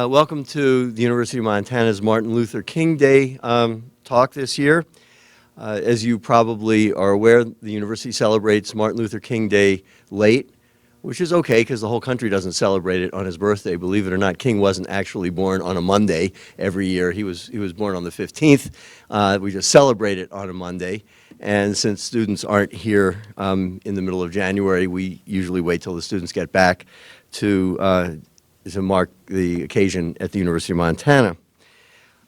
Welcome to the University of Montana's Martin Luther King Day talk this year. As you probably are aware, the university celebrates Martin Luther King Day late, which is okay because the whole country doesn't celebrate it on his birthday. Believe it or not, King wasn't actually born on a Monday every year. He was born on the 15th. We just celebrate it on a Monday. And since students aren't here in the middle of January, we usually wait till the students get back to mark the occasion at the University of Montana.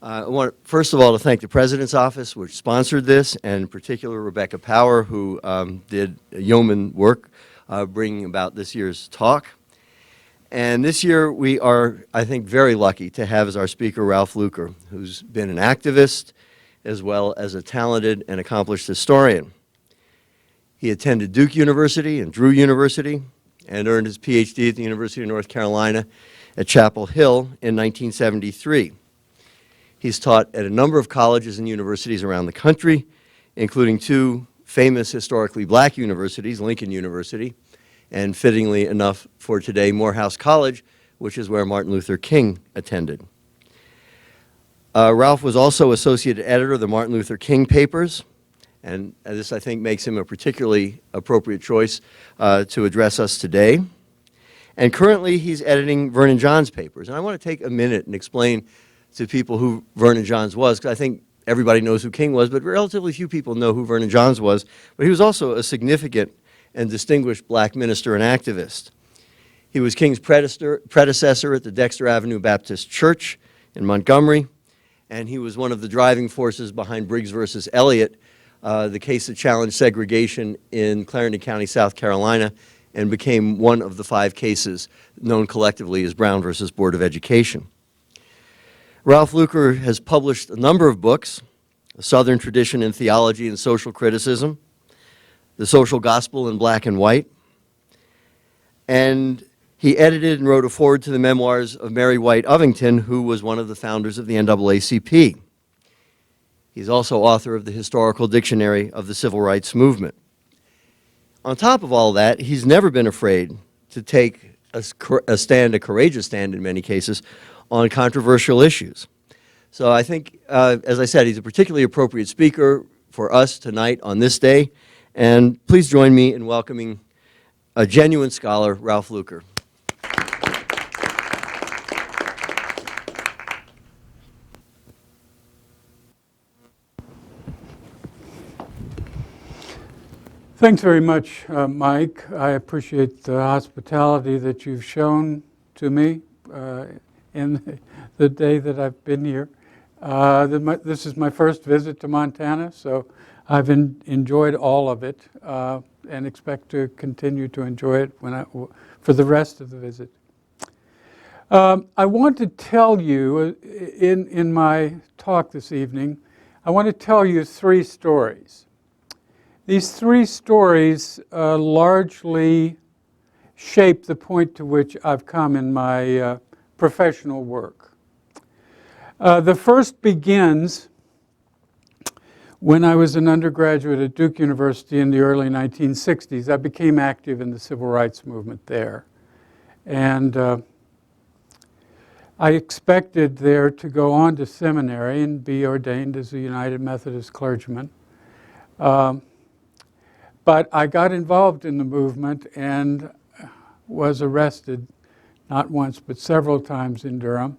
I want, first of all, to thank the President's Office, which sponsored this, and in particular Rebecca Power, who did yeoman work bringing about this year's talk. And this year we are, I think, very lucky to have as our speaker Ralph Luker, who's been an activist as well as a talented and accomplished historian. He attended Duke University and Drew University, and earned his PhD at the University of North Carolina at Chapel Hill in 1973. He's taught at a number of colleges and universities around the country, including two famous historically black universities, Lincoln University, and fittingly enough for today, Morehouse College, which is where Martin Luther King attended. Ralph was also associate editor of the Martin Luther King Papers, and this, I think, makes him a particularly appropriate choice to address us today. And currently, he's editing Vernon Johns' papers. And I want to take a minute and explain to people who Vernon Johns was, because I think everybody knows who King was, but relatively few people know who Vernon Johns was. But he was also a significant and distinguished black minister and activist. He was King's predecessor at the Dexter Avenue Baptist Church in Montgomery, and he was one of the driving forces behind Briggs versus Elliott, the case that challenged segregation in Clarendon County, South Carolina, and became one of the 5 cases known collectively as Brown versus Board of Education. Ralph Luker has published a number of books: A Southern Tradition in Theology and Social Criticism, The Social Gospel in Black and White, and he edited and wrote a foreword to the memoirs of Mary White Ovington, who was one of the founders of the NAACP. He's also author of the Historical Dictionary of the Civil Rights Movement. On top of all that, he's never been afraid to take a stand, a courageous stand in many cases, on controversial issues. So I think, as I said, he's a particularly appropriate speaker for us tonight on this day. And please join me in welcoming a genuine scholar, Ralph Luker. Thanks very much, Mike. I appreciate the hospitality that you've shown to me in the day that I've been here. This is my first visit to Montana, so I've enjoyed all of it and expect to continue to enjoy it for the rest of the visit. I want to tell you, in my talk this evening, I want to tell you 3 stories. These 3 stories largely shape the point to which I've come in my professional work. The first begins when I was an undergraduate at Duke University in the early 1960s. I became active in the civil rights movement there. And I expected there to go on to seminary and be ordained as a United Methodist clergyman. But I got involved in the movement and was arrested, not once, but several times in Durham.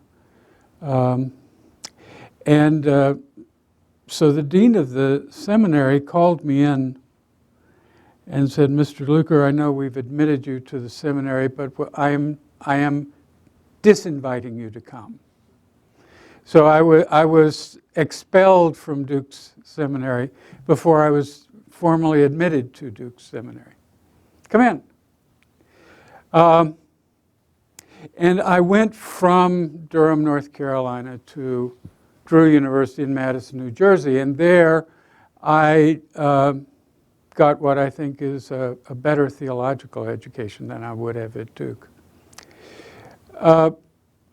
So the dean of the seminary called me in and said, "Mr. Luker, I know we've admitted you to the seminary, but I am disinviting you to come." So I was expelled from Duke's seminary before I was formally admitted to Duke's seminary. Come in. And I went from Durham, North Carolina to Drew University in Madison, New Jersey. And there I got what I think is a better theological education than I would have at Duke.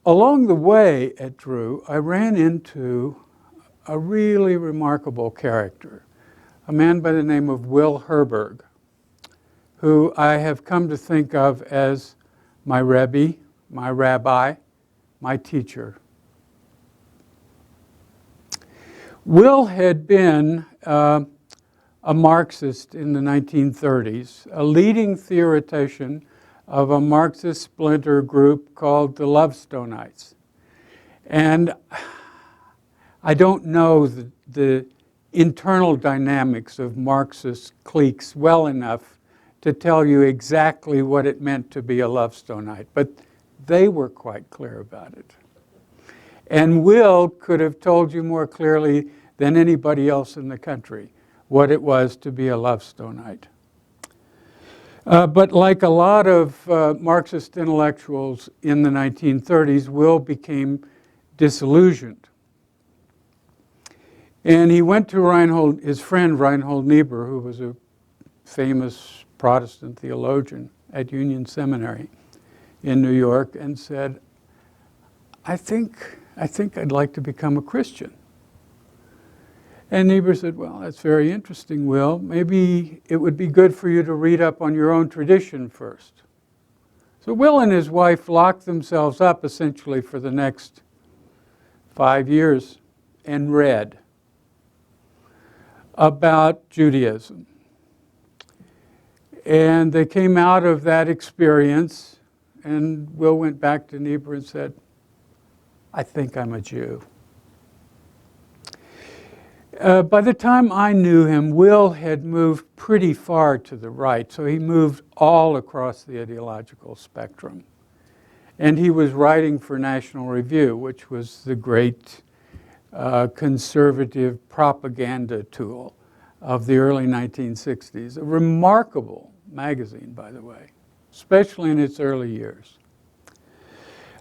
Along the way at Drew, I ran into a really remarkable character, a man by the name of Will Herberg, who I have come to think of as my Rebbe, my rabbi, my teacher. Will had been a Marxist in the 1930s, a leading theoretician of a Marxist splinter group called the Lovestonites. And I don't know the internal dynamics of Marxist cliques well enough to tell you exactly what it meant to be a Lovestonite, but they were quite clear about it. And Will could have told you more clearly than anybody else in the country what it was to be a Lovestonite. But like a lot of Marxist intellectuals in the 1930s, Will became disillusioned. And he went to his friend Reinhold Niebuhr, who was a famous Protestant theologian at Union Seminary in New York, and said, I think I'd like to become a Christian. And Niebuhr said, well, that's very interesting, Will. Maybe it would be good for you to read up on your own tradition first. So Will and his wife locked themselves up essentially for the next 5 years and read about Judaism. And they came out of that experience, and Will went back to Niebuhr and said, I think I'm a Jew. By the time I knew him, Will had moved pretty far to the right, so he moved all across the ideological spectrum. And he was writing for National Review, which was the great conservative propaganda tool of the early 1960s. A remarkable magazine, by the way, especially in its early years.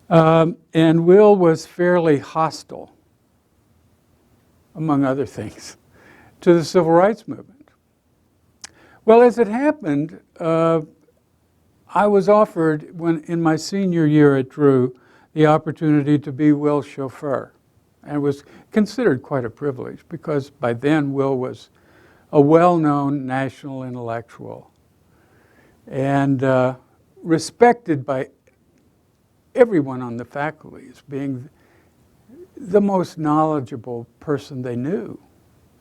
And Will was fairly hostile, among other things, to the civil rights movement. Well, as it happened, I was offered, in my senior year at Drew, the opportunity to be Will's chauffeur. And it was considered quite a privilege because by then Will was a well-known national intellectual and respected by everyone on the faculty as being the most knowledgeable person they knew.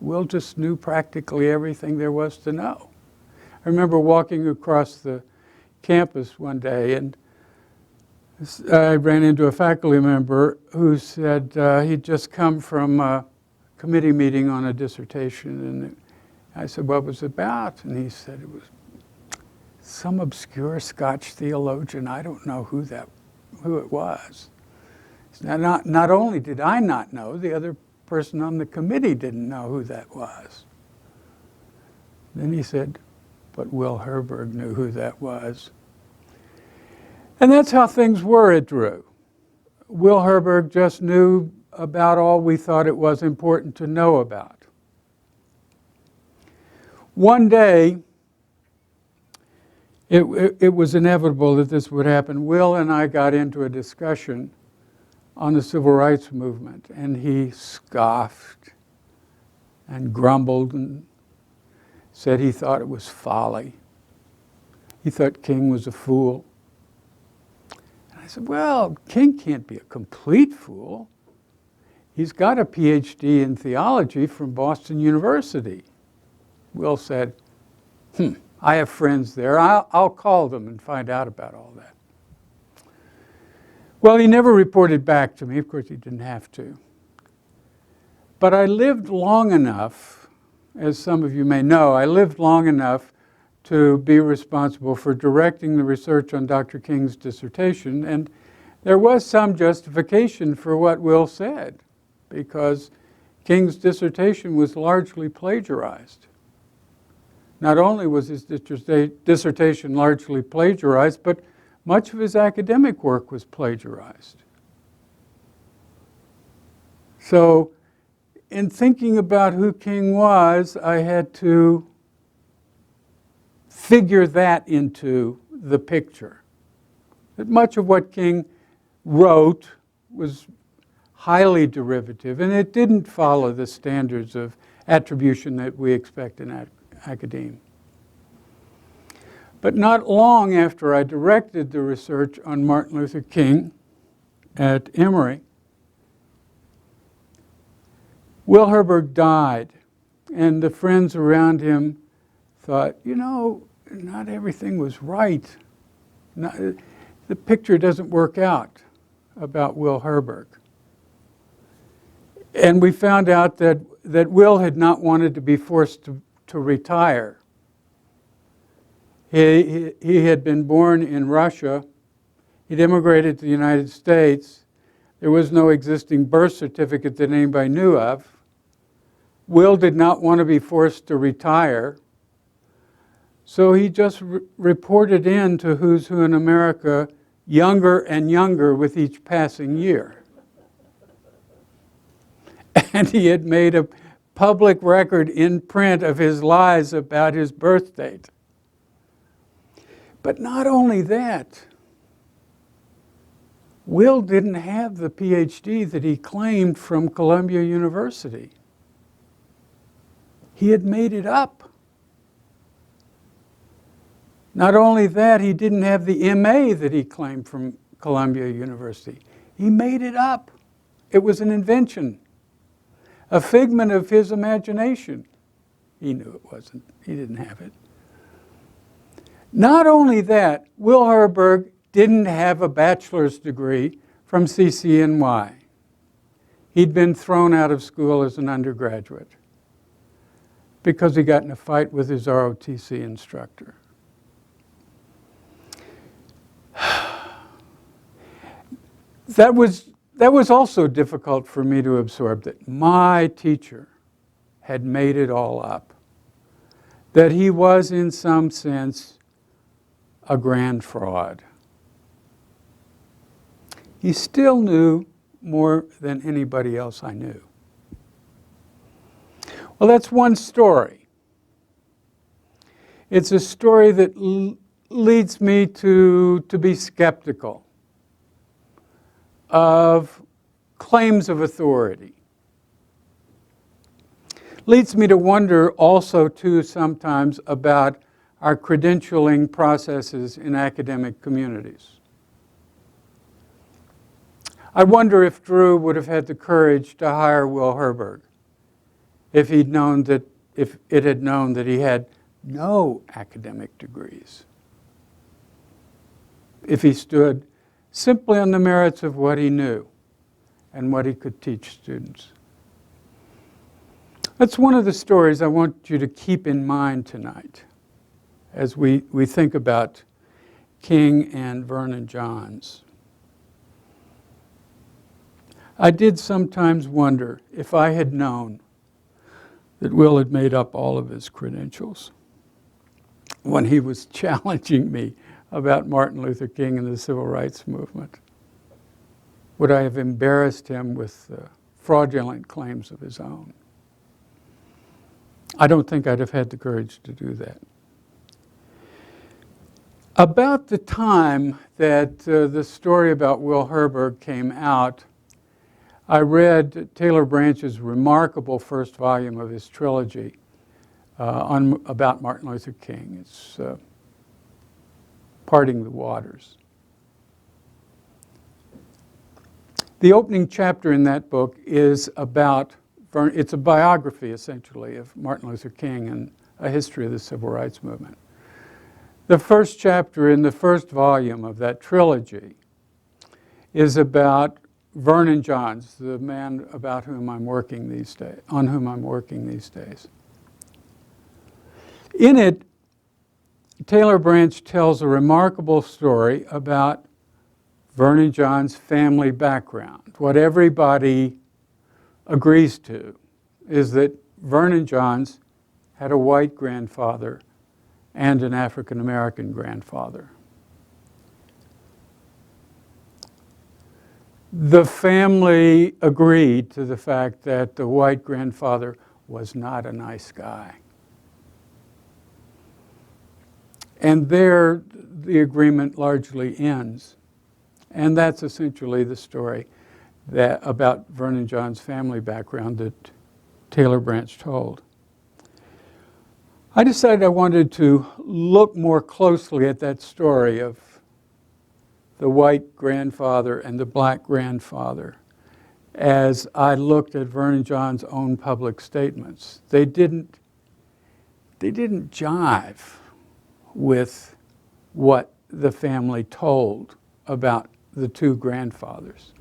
Will just knew practically everything there was to know. I remember walking across the campus one day, and I ran into a faculty member who said he'd just come from a committee meeting on a dissertation, and I said, what was it about? And he said it was some obscure Scotch theologian. I don't know who it was. Now, not only did I not know, the other person on the committee didn't know who that was. Then he said, but Will Herberg knew who that was. And that's how things were at Drew. Will Herberg just knew about all we thought it was important to know about. One day, it was inevitable that this would happen. Will and I got into a discussion on the civil rights movement, and he scoffed and grumbled and said he thought it was folly. He thought King was a fool. And I said, well, King can't be a complete fool. He's got a PhD in theology from Boston University. Will said, I have friends there. I'll call them and find out about all that. Well, he never reported back to me. Of course, he didn't have to. But I lived long enough, as some of you may know, I lived long enough to be responsible for directing the research on Dr. King's dissertation. And there was some justification for what Will said, because King's dissertation was largely plagiarized. Not only was his dissertation largely plagiarized, but much of his academic work was plagiarized. So in thinking about who King was, I had to figure that into the picture. That much of what King wrote was highly derivative, and it didn't follow the standards of attribution that we expect in academia. But not long after I directed the research on Martin Luther King at Emory, Will Herberg died, and the friends around him thought, you know, not everything was right. The picture doesn't work out about Will Herberg. And we found out that Will had not wanted to be forced to retire. He had been born in Russia. He'd immigrated to the United States. There was no existing birth certificate that anybody knew of. Will did not want to be forced to retire. So he just reported in to Who's Who in America, younger and younger with each passing year. And he had made a public record in print of his lies about his birth date. But not only that, Will didn't have the PhD that he claimed from Columbia University. He had made it up. Not only that, he didn't have the MA that he claimed from Columbia University. He made it up. It was an invention, a figment of his imagination. He knew it wasn't. He didn't have it. Not only that, Will Herberg didn't have a bachelor's degree from CCNY. He'd been thrown out of school as an undergraduate because he got in a fight with his ROTC instructor. That was also difficult for me to absorb, that my teacher had made it all up, that he was in some sense a grand fraud. He still knew more than anybody else I knew. Well, that's one story. It's a story that leads me to be skeptical of claims of authority. Leads me to wonder also, too, sometimes about our credentialing processes in academic communities. I wonder if Drew would have had the courage to hire Will Herberg if it had known that he had no academic degrees. If he stood simply on the merits of what he knew and what he could teach students. That's one of the stories I want you to keep in mind tonight as we think about King and Vernon Johns. I did sometimes wonder if I had known that Will had made up all of his credentials when he was challenging me about Martin Luther King and the Civil Rights Movement. Would I have embarrassed him with fraudulent claims of his own? I don't think I'd have had the courage to do that. About the time that the story about Will Herberg came out, I read Taylor Branch's remarkable first volume of his trilogy about Martin Luther King. It's Parting the Waters. The opening chapter in that book is it's a biography, essentially, of Martin Luther King and a history of the Civil Rights Movement. The first chapter in the first volume of that trilogy is about Vernon Johns, the man on whom I'm working these days. In it, Taylor Branch tells a remarkable story about Vernon Johns' family background. What everybody agrees to is that Vernon Johns had a white grandfather and an African-American grandfather. The family agreed to the fact that the white grandfather was not a nice guy. And there, the agreement largely ends. And that's essentially the story about Vernon Johns' family background that Taylor Branch told. I decided I wanted to look more closely at that story of the white grandfather and the black grandfather as I looked at Vernon Johns' own public statements. They didn't jive with what the family told about the two grandfathers.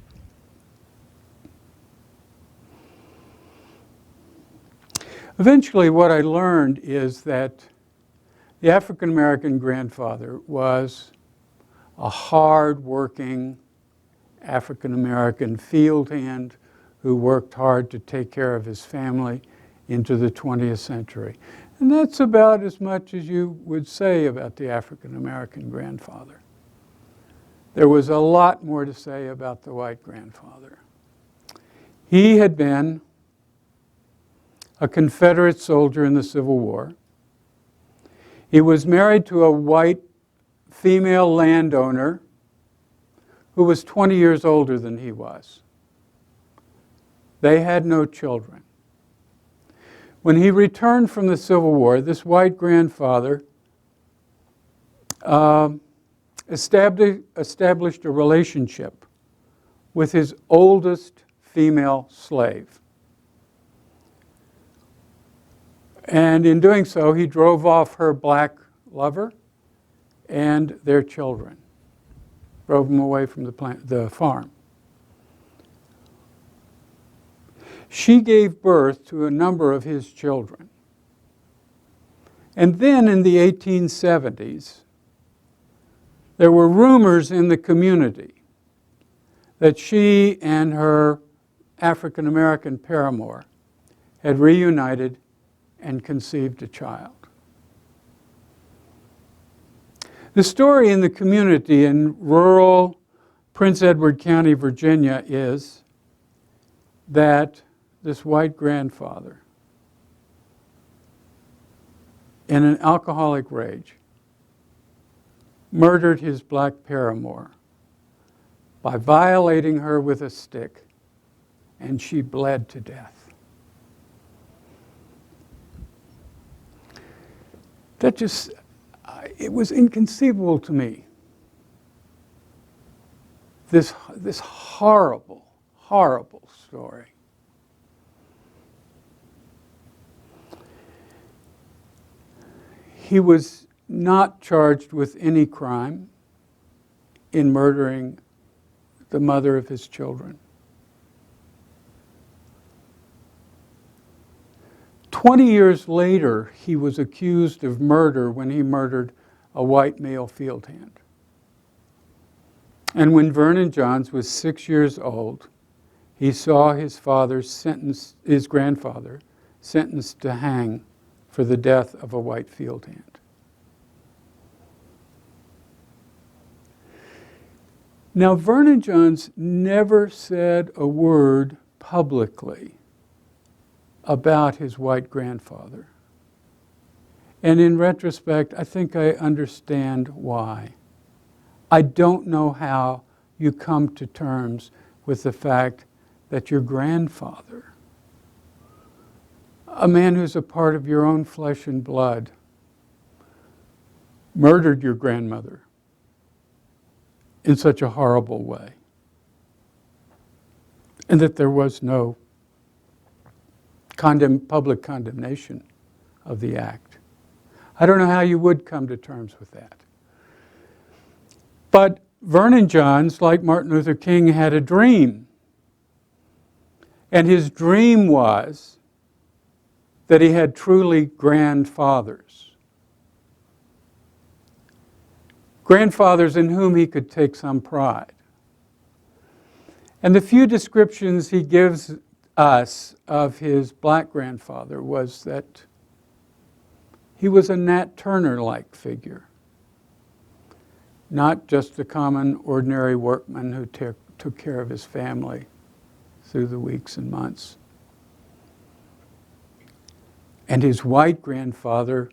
Eventually, what I learned is that the African-American grandfather was a hard-working African-American field hand who worked hard to take care of his family into the 20th century. And that's about as much as you would say about the African-American grandfather. There was a lot more to say about the white grandfather. He had been a Confederate soldier in the Civil War. He was married to a white female landowner who was 20 years older than he was. They had no children. When he returned from the Civil War, this white grandfather established a relationship with his oldest female slave. And in doing so, he drove off her black lover and their children, drove them away from the farm. She gave birth to a number of his children. And then in the 1870s, there were rumors in the community that she and her African-American paramour had reunited and conceived a child. The story in the community in rural Prince Edward County, Virginia, is that this white grandfather, in an alcoholic rage, murdered his black paramour by violating her with a stick, and she bled to death. It was inconceivable to me. This horrible, horrible story. He was not charged with any crime in murdering the mother of his children. 20 years later, he was accused of murder when he murdered a white male field hand. And when Vernon Johns was 6 years old, he saw his grandfather sentenced to hang for the death of a white field hand. Now, Vernon Johns never said a word publicly about his white grandfather. And in retrospect, I think I understand why. I don't know how you come to terms with the fact that your grandfather, a man who's a part of your own flesh and blood, murdered your grandmother in such a horrible way, and that there was no public condemnation of the act. I don't know how you would come to terms with that. But Vernon Johns, like Martin Luther King, had a dream. And his dream was that he had truly grandfathers. Grandfathers in whom he could take some pride. And the few descriptions he gives us of his black grandfather was that he was a Nat Turner-like figure, not just a common, ordinary workman who took care of his family through the weeks and months. And his white grandfather,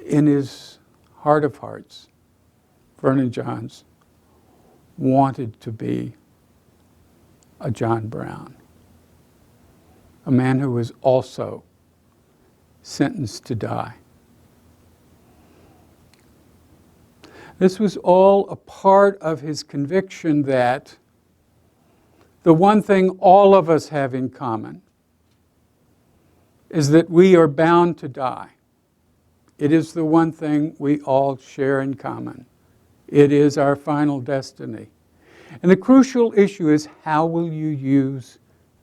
in his heart of hearts, Vernon Johns, wanted to be a John Brown, a man who was also sentenced to die. This was all a part of his conviction that the one thing all of us have in common is that we are bound to die. It is the one thing we all share in common. It is our final destiny. And the crucial issue is, how will you use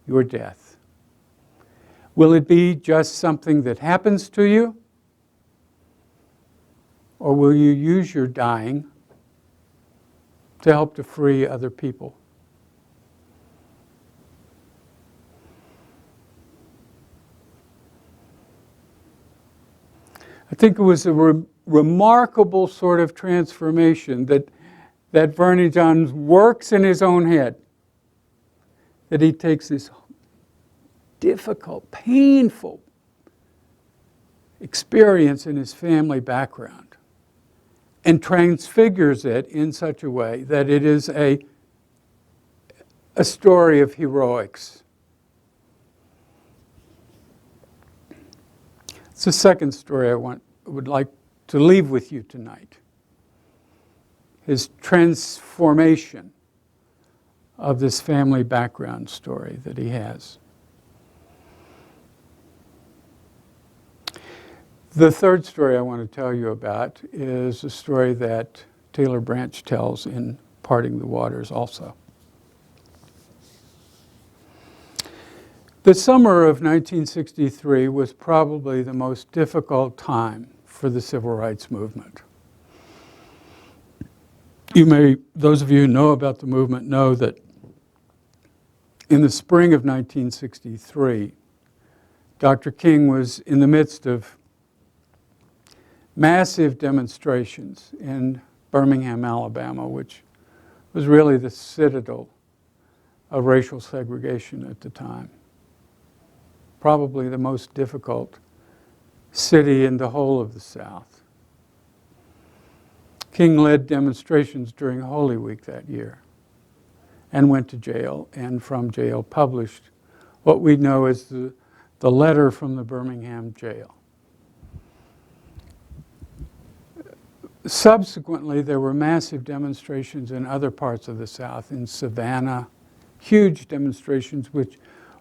your death? Will it be just something that happens to you? Or will you use your dying to help to free other people? I think it was a remarkable sort of transformation that Vernon Johns works in his own head, that he takes this difficult, painful experience in his family background and transfigures it in such a way that it is a story of heroics. It's the second story I would like to leave with you tonight. His transformation of this family background story that he has. The third story I want to tell you about is a story that Taylor Branch tells in Parting the Waters also. The summer of 1963 was probably the most difficult time for the civil rights movement. Those of you who know about the movement know that in the spring of 1963, Dr. King was in the midst of massive demonstrations in Birmingham, Alabama, which was really the citadel of racial segregation at the time. Probably the most difficult city in the whole of the South. King led demonstrations during Holy Week that year and went to jail, and from jail published what we know as the letter from the Birmingham jail. Subsequently, there were massive demonstrations in other parts of the South, in Savannah, huge demonstrations which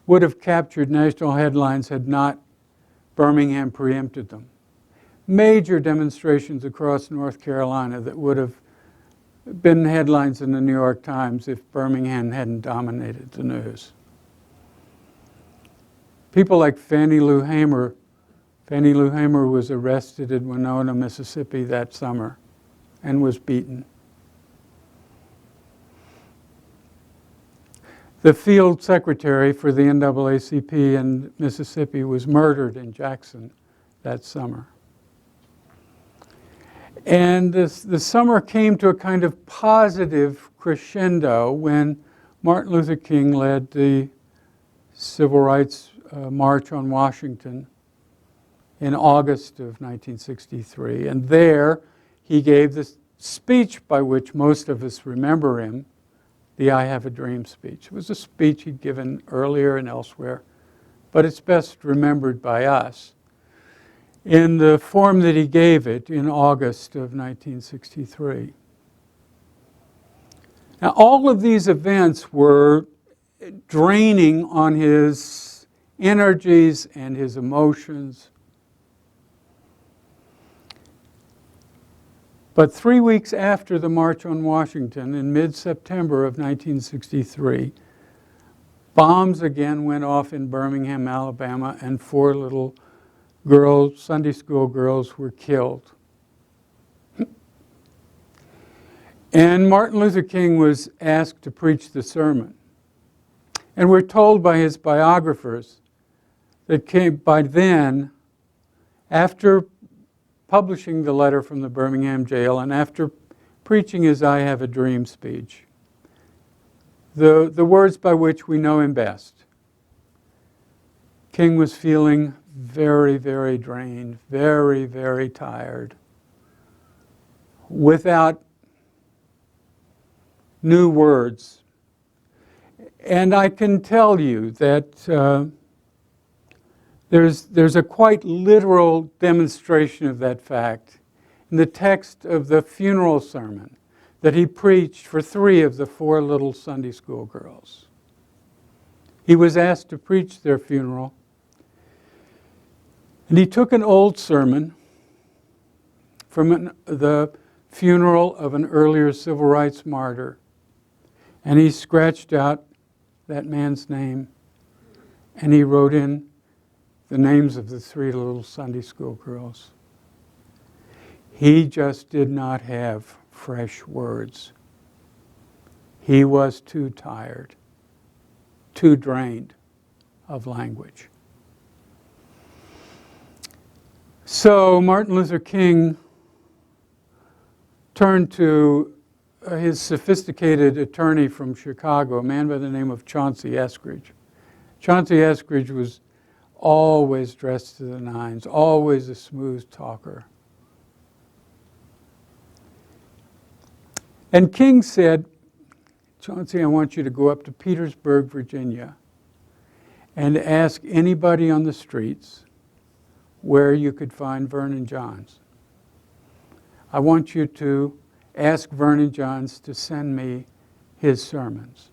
would have captured national headlines had not Birmingham preempted them. Major demonstrations across North Carolina that would have been headlines in the New York Times if Birmingham hadn't dominated the news. People like Fannie Lou Hamer. Fannie Lou Hamer was arrested in Winona, Mississippi that summer and was beaten. The field secretary for the NAACP in Mississippi was murdered in Jackson that summer. And the summer came to a kind of positive crescendo when Martin Luther King led the Civil Rights March on Washington in August of 1963. And there he gave this speech by which most of us remember him, the I Have a Dream speech. It was a speech he'd given earlier and elsewhere, but it's best remembered by us in the form that he gave it in August of 1963. Now, all of these events were draining on his energies and his emotions. But 3 weeks after the March on Washington, in mid-September of 1963, bombs again went off in Birmingham, Alabama, and 4 little girls, Sunday school girls, were killed. And Martin Luther King was asked to preach the sermon. And we're told by his biographers that by then, after publishing the letter from the Birmingham jail and after preaching his I Have a Dream speech, the words by which we know him best. King was feeling very, very drained, very, very tired, without new words. And I can tell you that there's a quite literal demonstration of that fact in the text of the funeral sermon that he preached for 3 of the 4 little Sunday school girls. He was asked to preach their funeral, and he took an old sermon from the funeral of an earlier civil rights martyr, and he scratched out that man's name, and he wrote in the names of the 3 little Sunday school girls. He just did not have fresh words. He was too tired, too drained of language. So Martin Luther King turned to his sophisticated attorney from Chicago, a man by the name of Chauncey Eskridge. Chauncey Eskridge was always dressed to the nines, always a smooth talker. And King said, Chauncey, I want you to go up to Petersburg, Virginia, and ask anybody on the streets where you could find Vernon Johns. I want you to ask Vernon Johns to send me his sermons.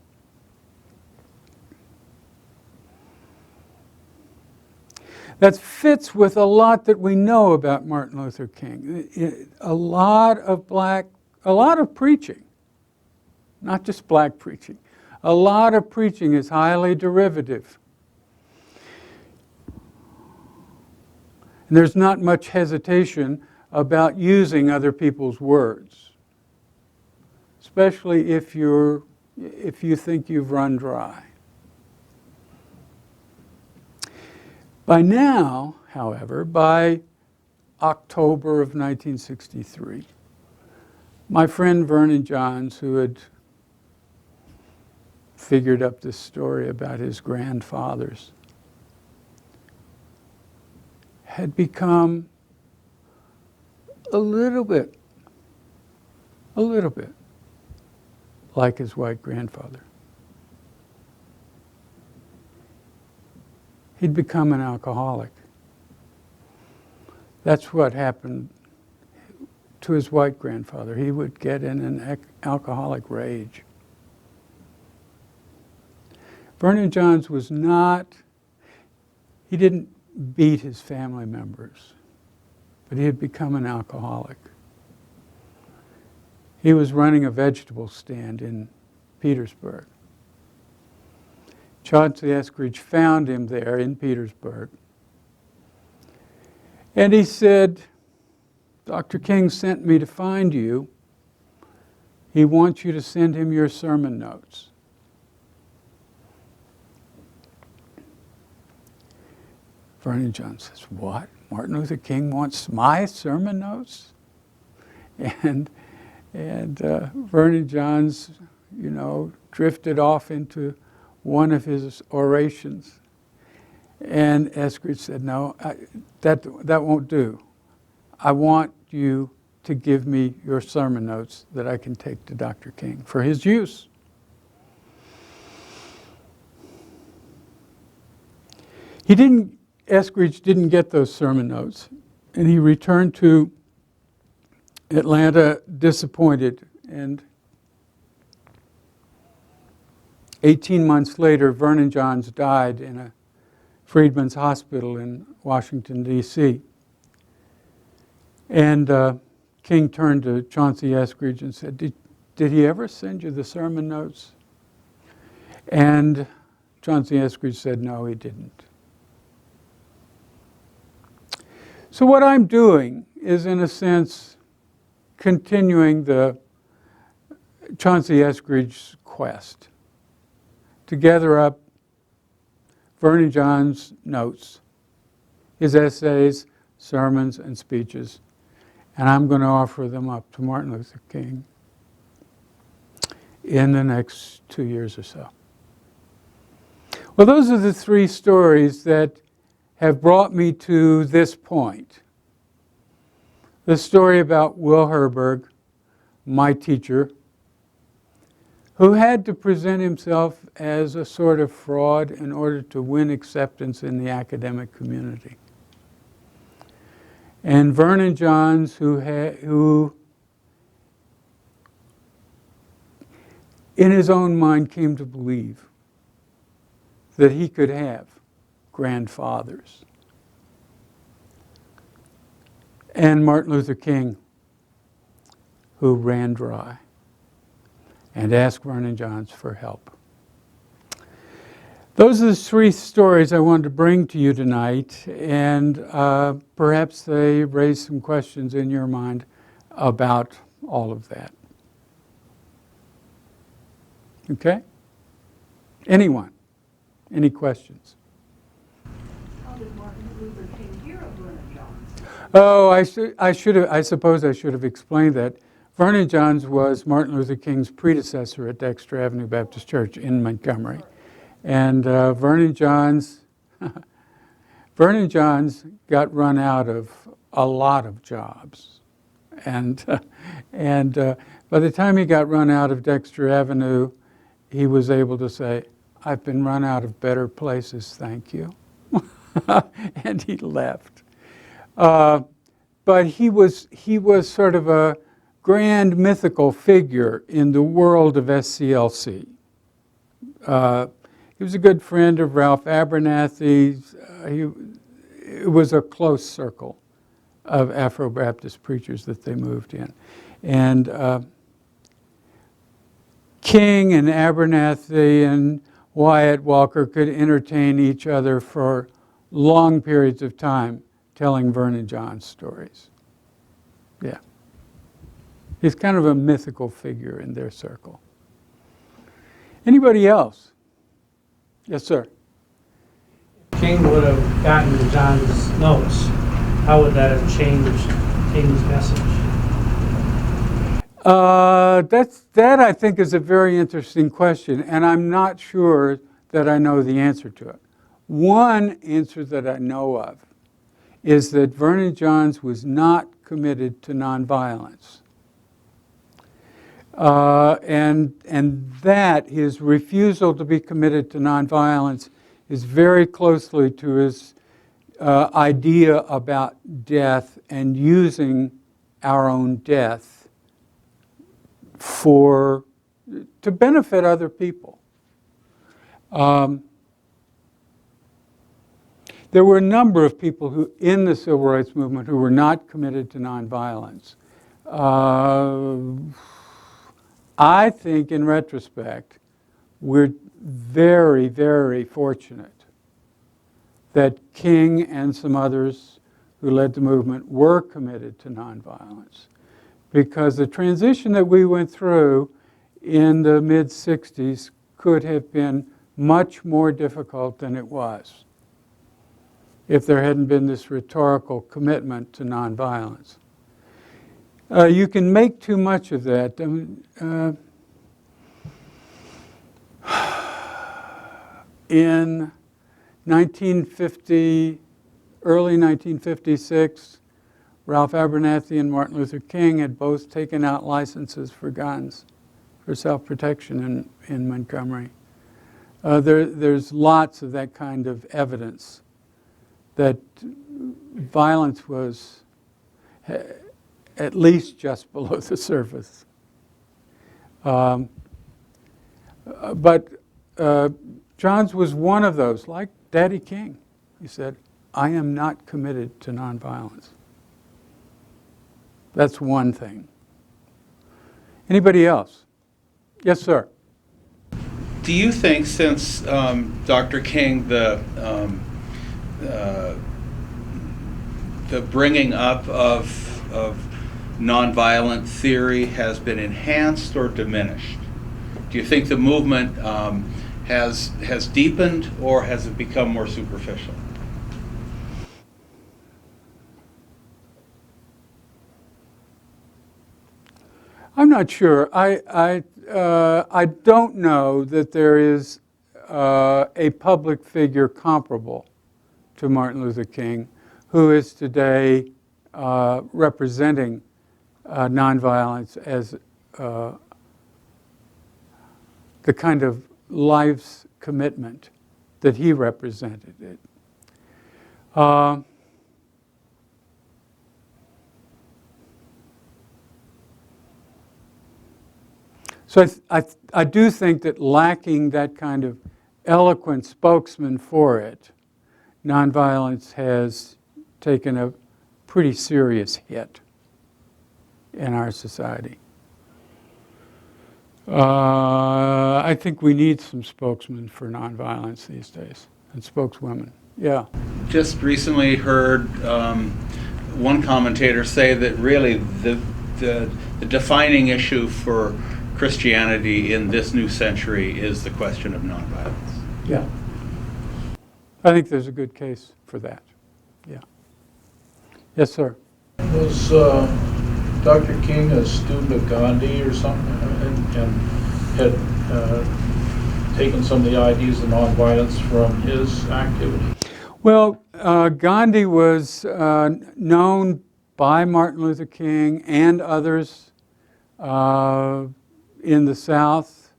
That fits with a lot that we know about Martin Luther King. A lot of preaching, not just black preaching. A lot of preaching is highly derivative. And there's not much hesitation about using other people's words, especially if you think you've run dry. By now, however, by October of 1963, my friend Vernon Johns, who had figured up this story about his grandfathers, had become a little bit like his white grandfather. He'd become an alcoholic. That's what happened to his white grandfather. He would get in an alcoholic rage. Vernon Johns he didn't beat his family members, but he had become an alcoholic. He was running a vegetable stand in Petersburg. Chauncey Eskridge found him there in Petersburg. And he said, Dr. King sent me to find you. He wants you to send him your sermon notes. Vernon Johns says, what? Martin Luther King wants my sermon notes? And Vernon Johns, drifted off into one of his orations. And Eskridge said, no, that won't do. I want you to give me your sermon notes that I can take to Dr. King for his use. Eskridge didn't get those sermon notes, and he returned to Atlanta disappointed. And 18 months later, Vernon Johns died in a Freedmen's Hospital in Washington, D.C. And King turned to Chauncey Eskridge and said, did he ever send you the sermon notes? And Chauncey Eskridge said, no, he didn't. So what I'm doing is, in a sense, continuing the Chauncey Eskridge's quest to gather up Vernon Johns' notes, his essays, sermons, and speeches, and I'm going to offer them up to Martin Luther King in the next 2 years or so. Well, those are the three stories that have brought me to this point. The story about Will Herberg, my teacher, who had to present himself as a sort of fraud in order to win acceptance in the academic community. And Vernon Johns, who in his own mind came to believe that he could have grandfathers. And Martin Luther King, who ran dry and asked Vernon Johns for help. Those are the three stories I wanted to bring to you tonight, and perhaps they raise some questions in your mind about all of that. Okay? Anyone? Any questions? How did Martin Luther King hear of Vernon Johns? Oh, I suppose I should have explained that. Vernon Johns was Martin Luther King's predecessor at Dexter Avenue Baptist Church in Montgomery. And Vernon Johns got run out of a lot of jobs. And by the time he got run out of Dexter Avenue, he was able to say, "I've been run out of better places, thank you." And he left. But he was sort of a grand mythical figure in the world of SCLC. He was a good friend of Ralph Abernathy's. It was a close circle of Afro-Baptist preachers that they moved in. And King and Abernathy and Wyatt Walker could entertain each other for long periods of time telling Vernon Johns stories. Yeah. He's kind of a mythical figure in their circle. Anybody else? Yes, sir. King would have gotten John's notes, how would that have changed King's message? That I think is a very interesting question, and I'm not sure that I know the answer to it. One answer that I know of is that Vernon Johns was not committed to nonviolence. And that his refusal to be committed to nonviolence is very closely to his idea about death and using our own death to benefit other people. There were a number of people who, in the civil rights movement, who were not committed to nonviolence. I think, in retrospect, we're very, very fortunate that King and some others who led the movement were committed to nonviolence, because the transition that we went through in the mid-'60s could have been much more difficult than it was if there hadn't been this rhetorical commitment to nonviolence. You can make too much of that. In 1950, early 1956, Ralph Abernathy and Martin Luther King had both taken out licenses for guns for self-protection in Montgomery. There's lots of that kind of evidence that violence was at least just below the surface. But Johns was one of those, like Daddy King. He said, "I am not committed to nonviolence." That's one thing. Anybody else? Yes, sir. Do you think, since Dr. King, the bringing up of nonviolent theory has been enhanced or diminished? Do you think the movement has deepened, or has it become more superficial? I'm not sure. I don't know that there is a public figure comparable to Martin Luther King who is today representing nonviolence as the kind of life's commitment that he represented it. So I do think that lacking that kind of eloquent spokesman for it, nonviolence has taken a pretty serious hit in our society. I think we need some spokesmen for nonviolence these days, and spokeswomen. Yeah. Just recently heard one commentator say that really the defining issue for Christianity in this new century is the question of nonviolence. Yeah. I think there's a good case for that. Yeah. Yes, sir. Was Dr. King a student of Gandhi or something, and had taken some of the ideas of nonviolence from his activity? Well, Gandhi was known by Martin Luther King and others in the South.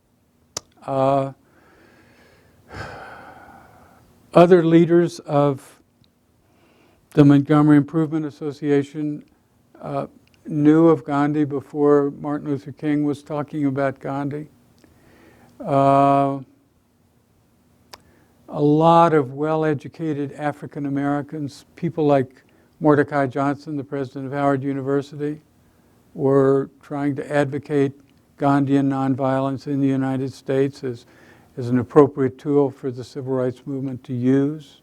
Other leaders of the Montgomery Improvement Association knew of Gandhi before Martin Luther King was talking about Gandhi. A lot of well-educated African Americans, people like Mordecai Johnson, the president of Howard University, were trying to advocate Gandhian nonviolence in the United States as an appropriate tool for the civil rights movement to use.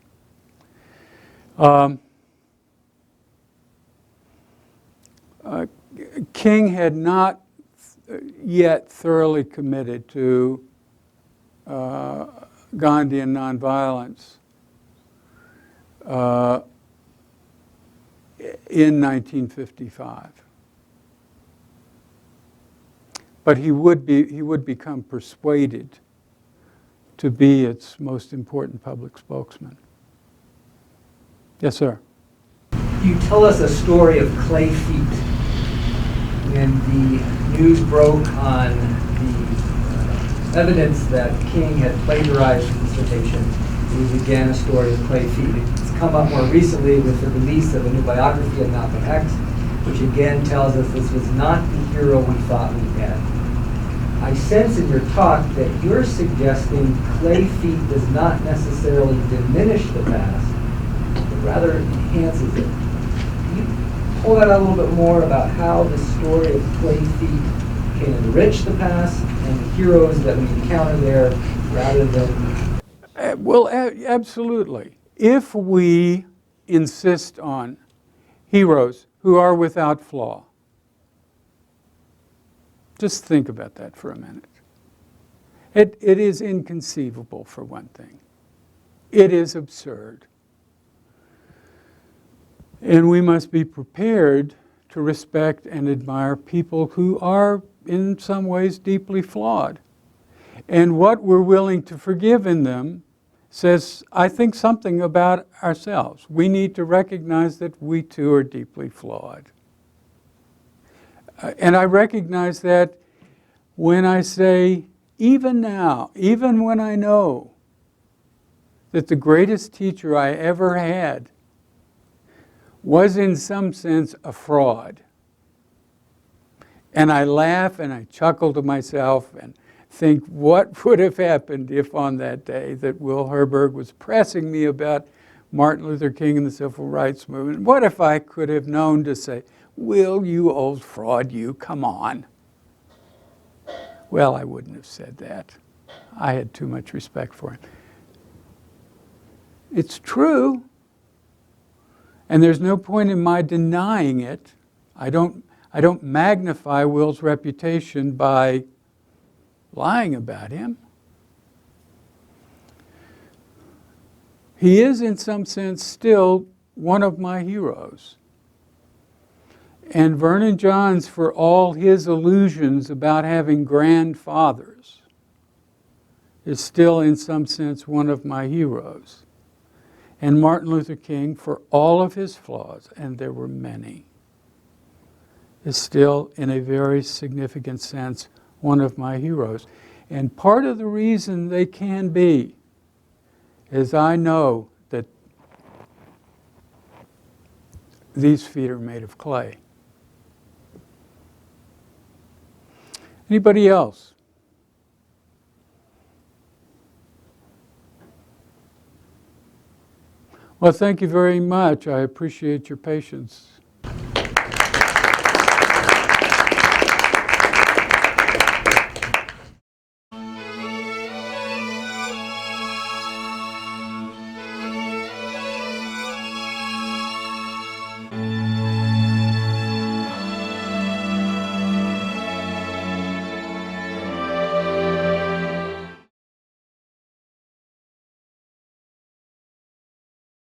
King had not yet thoroughly committed to Gandhian nonviolence in 1955. But he would become persuaded to be its most important public spokesman. Yes, sir. You tell us a story of clay feet. When the news broke on the evidence that King had plagiarized his dissertation, it was again a story of clay feet. It's come up more recently with the release of a new biography of Malcolm X, which again tells us this was not the hero we thought we had. I sense in your talk that you're suggesting clay feet does not necessarily diminish the past, but rather enhances it. Can you pull that out a little bit more about how the story of clay feet can enrich the past and the heroes that we encounter there rather than... Well, absolutely. If we insist on heroes who are without flaw, just think about that for a minute. It is inconceivable, for one thing. It is absurd. And we must be prepared to respect and admire people who are, in some ways, deeply flawed. And what we're willing to forgive in them says, I think, something about ourselves. We need to recognize that we too are deeply flawed. And I recognize that when I say, even now, even when I know that the greatest teacher I ever had was in some sense a fraud, and I laugh and I chuckle to myself and think, what would have happened if on that day that Will Herberg was pressing me about Martin Luther King and the civil rights movement? What if I could have known to say, Will, you old fraud, you, come on. Well, I wouldn't have said that. I had too much respect for him. It's true, and there's no point in my denying it. I don't magnify Will's reputation by lying about him. He is, in some sense, still one of my heroes. And Vernon Johns, for all his illusions about having grandfathers, is still in some sense one of my heroes. And Martin Luther King, for all of his flaws, and there were many, is still in a very significant sense one of my heroes. And part of the reason they can be is I know that these feet are made of clay. Anybody else? Well, thank you very much. I appreciate your patience.